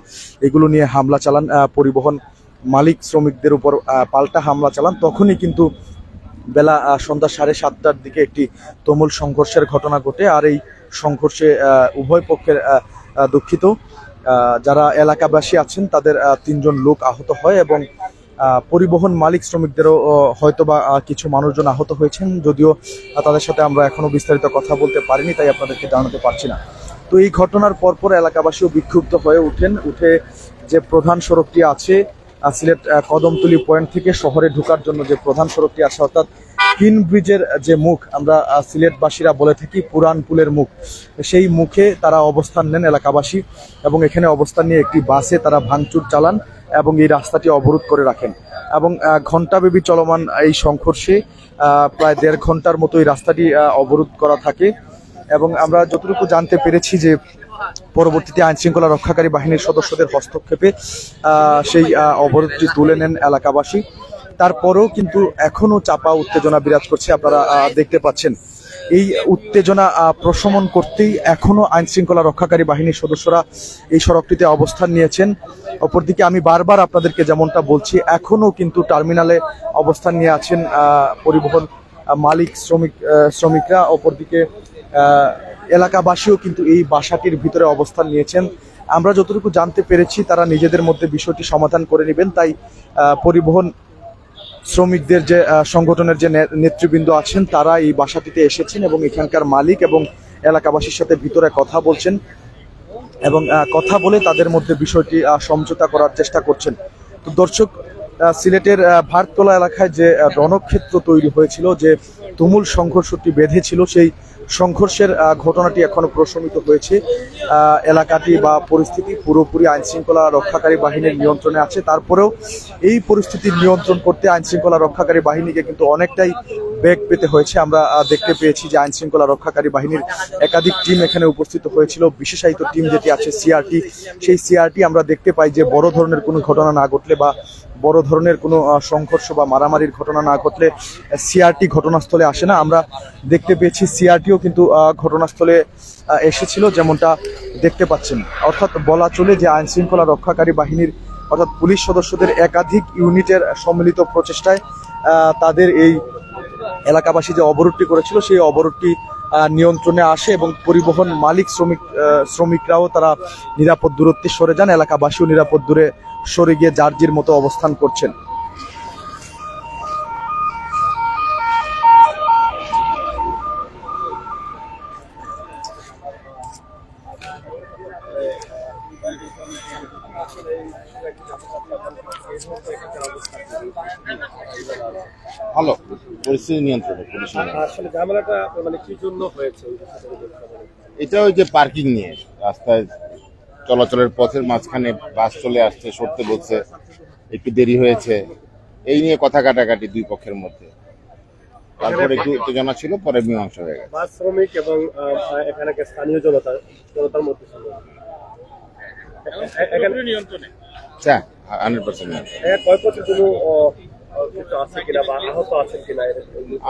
এগুলো নিয়ে হামলা চালান। পরিবহন মালিক শ্রমিকদের উপর পাল্টা হামলা চালান। তখনই কিন্তু বেলা সন্ধ্যা 7:30টার দিকে একটি তুমুল সংঘর্ষের ঘটনা ঘটে। আর এই সংঘর্ষে উভয় পক্ষের দুঃখিত যারা এলাকাবাসী আছেন তাদের 3 জন লোক আহত হয় এবং পরিবহন মালিক শ্রমিকদেরও হয়তোবা কিছু মানুষজন আহত হয়েছেন, যদিও তাদের সাথে আমরা এখনো বিস্তারিত কথা বলতে পারিনি, তাই আপনাদেরকে জানাতে পারছি না। তো এই ঘটনার পরপর এলাকাবাসীও বিক্ষুব্ধ হয়ে উঠে যে প্রধান সড়কটি আছে সিলেট কদমতলী পয়েন্ট থেকে শহরে ঢোকার জন্য যে প্রধান সড়কটি আছে অর্থাৎ কিন ব্রিজের যে মুখ আমরা সিলেটবাসীরা বলে থাকি পুরান পুলের মুখ, সেই মুখে তারা অবস্থান নেন এলাকাবাসী এবং এখানে অবস্থান নিয়ে একটি বাসে তারা ভাঙচুর চালান এবং এই রাস্তাটি অবরোধ করে রাখেন এবং ঘণ্টাব্যাপী চলমান এই সংঘর্ষে প্রায় 1.5 ঘন্টার মতো এই রাস্তাটি অবরোধ করা থাকে এবং আমরা যতটুকু জানতে পেরেছি যে পরবর্তীতে আইন শৃঙ্খলা রক্ষাকারী বাহিনীর সদস্যদের হস্তক্ষেপে সেই অবরোধটি তুলে নেন এলাকাবাসী। তারপরেও কিন্তু এখনো চাপা উত্তেজনা বিরাজ করছে। আপনারা দেখতে পাচ্ছেন এই উত্তেজনা প্রশমন করতেই এখনো আইন শৃঙ্খলা রক্ষাকারী বাহিনীর সদস্যরা এই সড়কটিতে অবস্থান নিয়েছেন। অপরদিকে আমি বারবার আপনাদেরকে যেমনটা বলছি, এখনো কিন্তু টার্মিনালে অবস্থান নিয়ে আছেন পরিবহন মালিক শ্রমিকরা। অপরদিকে এলাকাবাসীও কিন্তু এই বাসাটির ভিতরে অবস্থান নিয়েছেন। আমরা যতটুকু জানতে পেরেছি তারা নিজেদের মধ্যে বিষয়টি সমাধান করে নেবেন, তাই পরিবহন শ্রমিকদের যে সংগঠনের যে নেতৃবৃন্দ আছেন তারা এই বাসাটিতে এসেছেন এবং এখানকার মালিক এবং এলাকাবাসীর সাথে ভিতরে কথা বলছেন এবং কথা বলে তাদের মধ্যে বিষয়টি সমঝোতা করার চেষ্টা করছেন। তো দর্শক, সিলেটের ভারতকলা এলাকায় যে রণক্ষেত্র তৈরি হয়েছিল, যে তুমুল সংঘর্ষটি বেঁধেছিল, সেই সংঘর্ষের ঘটনাটি এখনো প্রশমিত হয়েছে। এলাকাটি বা পরিস্থিতি পুরোপুরি আইনশৃঙ্খলা রক্ষাকারী বাহিনীর নিয়ন্ত্রণে আছে। তারপরেও এই পরিস্থিতির নিয়ন্ত্রণ করতে আইনশৃঙ্খলা রক্ষাকারী বাহিনীকে কিন্তু অনেকটাই বেগ পেতে হয়েছে। আমরা দেখতে পেয়েছি যে আইনশৃঙ্খলা রক্ষাকারী বাহিনীর একাধিক টিম এখানে উপস্থিত হয়েছিল। বিশেষায়িত টিম যেটি আছে সিআরটি, সেই সিআরটি আমরা দেখতে পাই যে বড় ধরনের কোনো ঘটনা না ঘটলে বা বড় ধরনের কোনো সংঘর্ষ বা মারামারির ঘটনা না ঘটলে সিআরটি ঘটনাস্থলে আসে না। আমরা দেখতে পেয়েছি সিআরটিও কিন্তু ঘটনাস্থলে এসেছিল, যেমনটা দেখতে পাচ্ছেন। অর্থাৎ বলা চলে যে আইনশৃঙ্খলা রক্ষাকারী বাহিনীর অর্থাৎ পুলিশ সদস্যদের একাধিক ইউনিটের সম্মিলিত প্রচেষ্টায় তাদের এই এলাকাবাসী যে অবরোধটি করেছিল সেই অবরোধটি নিয়ন্ত্রণে আসে এবং পরিবহন মালিক শ্রমিকরাও তারা নিরাপদ দূরত্বে সরে যান। এলাকাবাসীও নিরাপদ দূরে সরে গিয়ে যার যার মতো অবস্থান করছেন। ভালো পরিস্থিতি নিয়ন্ত্রণে পুলিশ। আসলে ঝামেলাটা মানে কি জন্য হয়েছে? এটা ওই যে পার্কিং নিয়ে, রাস্তায় চলাচলের পথের মাঝখানে বাস চলে আসছে, সরতে বলছে, একটু দেরি হয়েছে, এই নিয়ে কথা কাটাকাটি দুই পক্ষের মধ্যে। তারপরে একটু উত্তেজনা ছিল, পরে মীমাংসা হয়ে গেছে। বাস শ্রমিক এবং এখানে স্থানীয় জনতার মধ্যে নিয়ন্ত্রণে 100%। ক্ষয়ক্ষতির কোনো কিছু আছে কিনা বা আহত আছেন কিনা?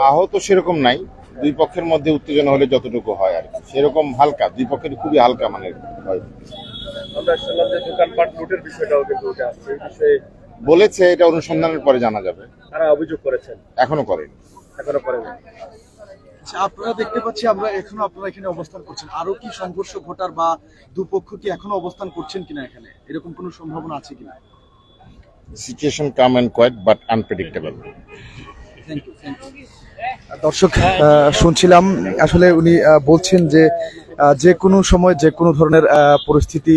আহত সেরকম নাই, দুই পক্ষের মধ্যে উত্তেজনা হলে যতটুকু হয় আর কি, সেরকম হালকা, দুই পক্ষের খুবই হালকা মানের হয়। আমরা শুনলাম যে দোকানপাট লুটের বিষয়টাও কিন্তু উঠে আসছে, এই বিষয়ে বলেছে এটা অনুসন্ধানের পরে জানা যাবে। তারা অভিযোগ করেছেন? এখনো করেনি। আপনারা দেখতে পাচ্ছি আমরা এখনো আপনারা এখানে অবস্থান করছেন। আরো কি সংঘর্ষ ঘটার বা দুপক্ষ কি এখনো অবস্থান করছেন কিনা, এখানে এরকম কোনো সম্ভাবনা আছে কিনা? Situation calm and quiet but unpredictable. দর্শক শুনছিলাম, আসলে উনি বলছেন যে যে কোনো সময় যে কোনো ধরনের পরিস্থিতি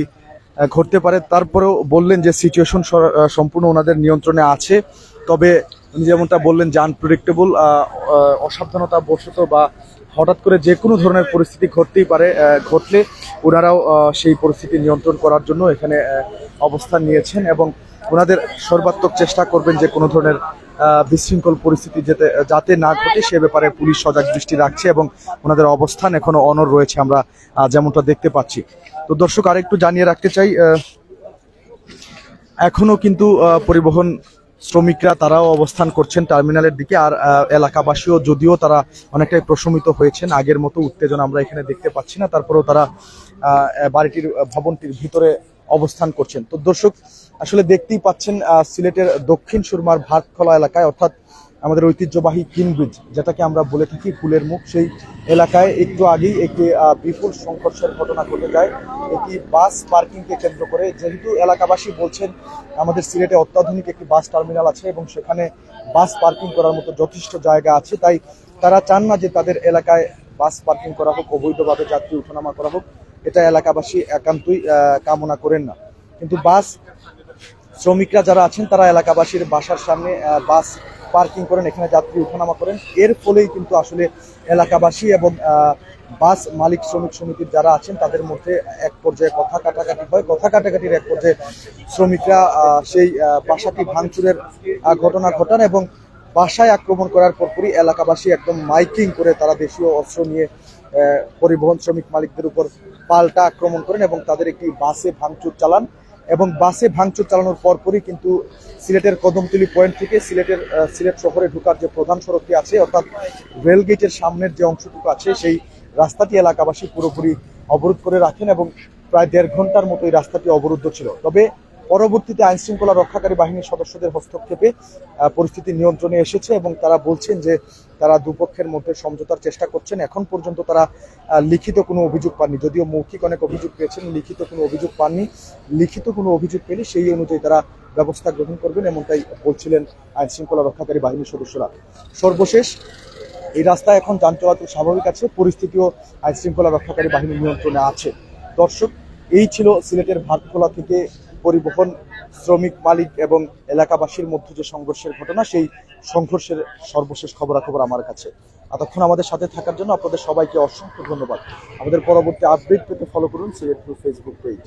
ঘটতে পারে। তারপরেও বললেন যে সিচুয়েশন সম্পূর্ণ ওনাদের নিয়ন্ত্রণে আছে। তবে উনি যেমনটা বললেন যে আনপ্রেডিক্টেবল, অসাবধানতা বশত বা হঠাৎ করে যে কোনো ধরনের পরিস্থিতি ঘটতেই পারে। ঘটলে ওনারাও সেই পরিস্থিতি নিয়ন্ত্রণ করার জন্য এখানে অবস্থান নিয়েছেন এবং ওনাদের সর্বাত্মক চেষ্টা করবেন যে কোনো ধরনের বিশৃঙ্খল পরিস্থিতি যাতে না ঘটে সে ব্যাপারে পুলিশ সজাগ দৃষ্টি রাখছে এবং ওনাদের অবস্থান এখনো অনড় রয়েছে, আমরা যেমনটা দেখতে পাচ্ছি। তো দর্শক আরেকটু জানিয়ে রাখতে চাই, এখনো কিন্তু পরিবহন শ্রমিকরা তারাও অবস্থান করছেন টার্মিনালের দিকে। আর এলাকাবাসীও যদিও তারা অনেকটাই প্রশমিত হয়েছেন, আগের মতো উত্তেজনা আমরা এখানে দেখতে পাচ্ছি না, তারপরেও তারা বাড়িটির ভবনটির ভিতরে অবস্থান করছেন। তো দর্শক আসলে দেখতেই পাচ্ছেন সিলেটের দক্ষিণ সুরমার ভাতখোলা এলাকায়, অর্থাৎ আমাদের ঐতিহ্যবাহী কিন ব্রিজ যেটাকে আমরা বলে থাকি ফুলের মুখ, সেই এলাকায় একটু আগেই একটি বিপুল সংঘর্ষের ঘটনা ঘটে যায় একটি বাস পার্কিংকে কেন্দ্র করে। যেহেতু এলাকাবাসী বলছেন আমাদের সিলেটে অত্যাধুনিক একটি বাস টার্মিনাল আছে এবং সেখানে বাস পার্কিং করার মতো যথেষ্ট জায়গা আছে, তাই তারা চান না যে তাদের এলাকায় বাস পার্কিং করা হোক, অবৈধভাবে যাত্রী ওঠানামা করা হোক, এটা এলাকাবাসী একান্তই কামনা করেন না। কিন্তু বাস শ্রমিকরা যারা আছেন তারা এলাকাবাসীর বাসার সামনে বাস পার্কিং করেন, এখানে যাত্রী ওঠানামা করেন। এর ফলেই কিন্তু আসলে এলাকাবাসী এবং বাস মালিক শ্রমিক সমিতির যারা আছেন তাদের মধ্যে এক পর্যায়ে কথা কাটাকাটি হয়। কথা কাটাকাটির এক পর্যায়ে শ্রমিকরা সেই বাসাটি ভাঙচুরের ঘটনা ঘটান এবং বাসায় আক্রমণ করার পরপরই এলাকাবাসী একদম মাইকিং করে তারা দেশীয় অস্ত্র নিয়ে পরিবহন শ্রমিক মালিকদের উপর পাল্টা আক্রমণ করেন এবং তাদের একটি বাসে ভাঙচুর চালান। এবং বাসে ভাঙচুর চালানোর পরপরই কিন্তু সিলেটের কদমতলী পয়েন্ট থেকে সিলেট শহরে ঢোকার যে প্রধান সড়কটি আছে, অর্থাৎ রেলগেটের সামনের যে অংশটুকু আছে, সেই রাস্তাটি এলাকাবাসী পুরোপুরি অবরোধ করে রাখেন এবং প্রায় 1.5 ঘন্টার মতো এই রাস্তাটি অবরুদ্ধ ছিল। তবে পরবর্তীতে আইনশৃঙ্খলা রক্ষাকারী বাহিনীর সদস্যদের হস্তক্ষেপে পরিস্থিতি নিয়ন্ত্রণে এসেছে এবং তারা বলছেন যে তারা দুপক্ষের মধ্যে সমঝোতার চেষ্টা করছেন। এখন পর্যন্ত তারা লিখিত কোনো অভিযোগ পাননি, যদিও মৌখিক অনেক অভিযোগ পেয়েছেন, লিখিত কোনো অভিযোগ পাননি। লিখিত কোনো অভিযোগ পেলে সেই অনুযায়ী তারা ব্যবস্থা গ্রহণ করবেন, এমনটাই বলছিলেন আইনশৃঙ্খলা রক্ষাকারী বাহিনীর সদস্যরা। সর্বশেষ এই রাস্তায় এখন যান চলাচল স্বাভাবিক আছে, পরিস্থিতিও আইনশৃঙ্খলা রক্ষাকারী বাহিনীর নিয়ন্ত্রণে আছে। দর্শক, এই ছিল সিলেটের ভাতখোলা থেকে পরিবহন শ্রমিক মালিক এবং এলাকাবাসীর মধ্যে যে সংঘর্ষের ঘটনা, সেই সংঘর্ষের সর্বশেষ খবরাখবর আমার কাছে। এতক্ষণ আমাদের সাথে থাকার জন্য আপনাদের সবাইকে অসংখ্য ধন্যবাদ। আমাদের পরবর্তী আপডেট পেতে ফলো করুন সিলেট ফেসবুক পেজ।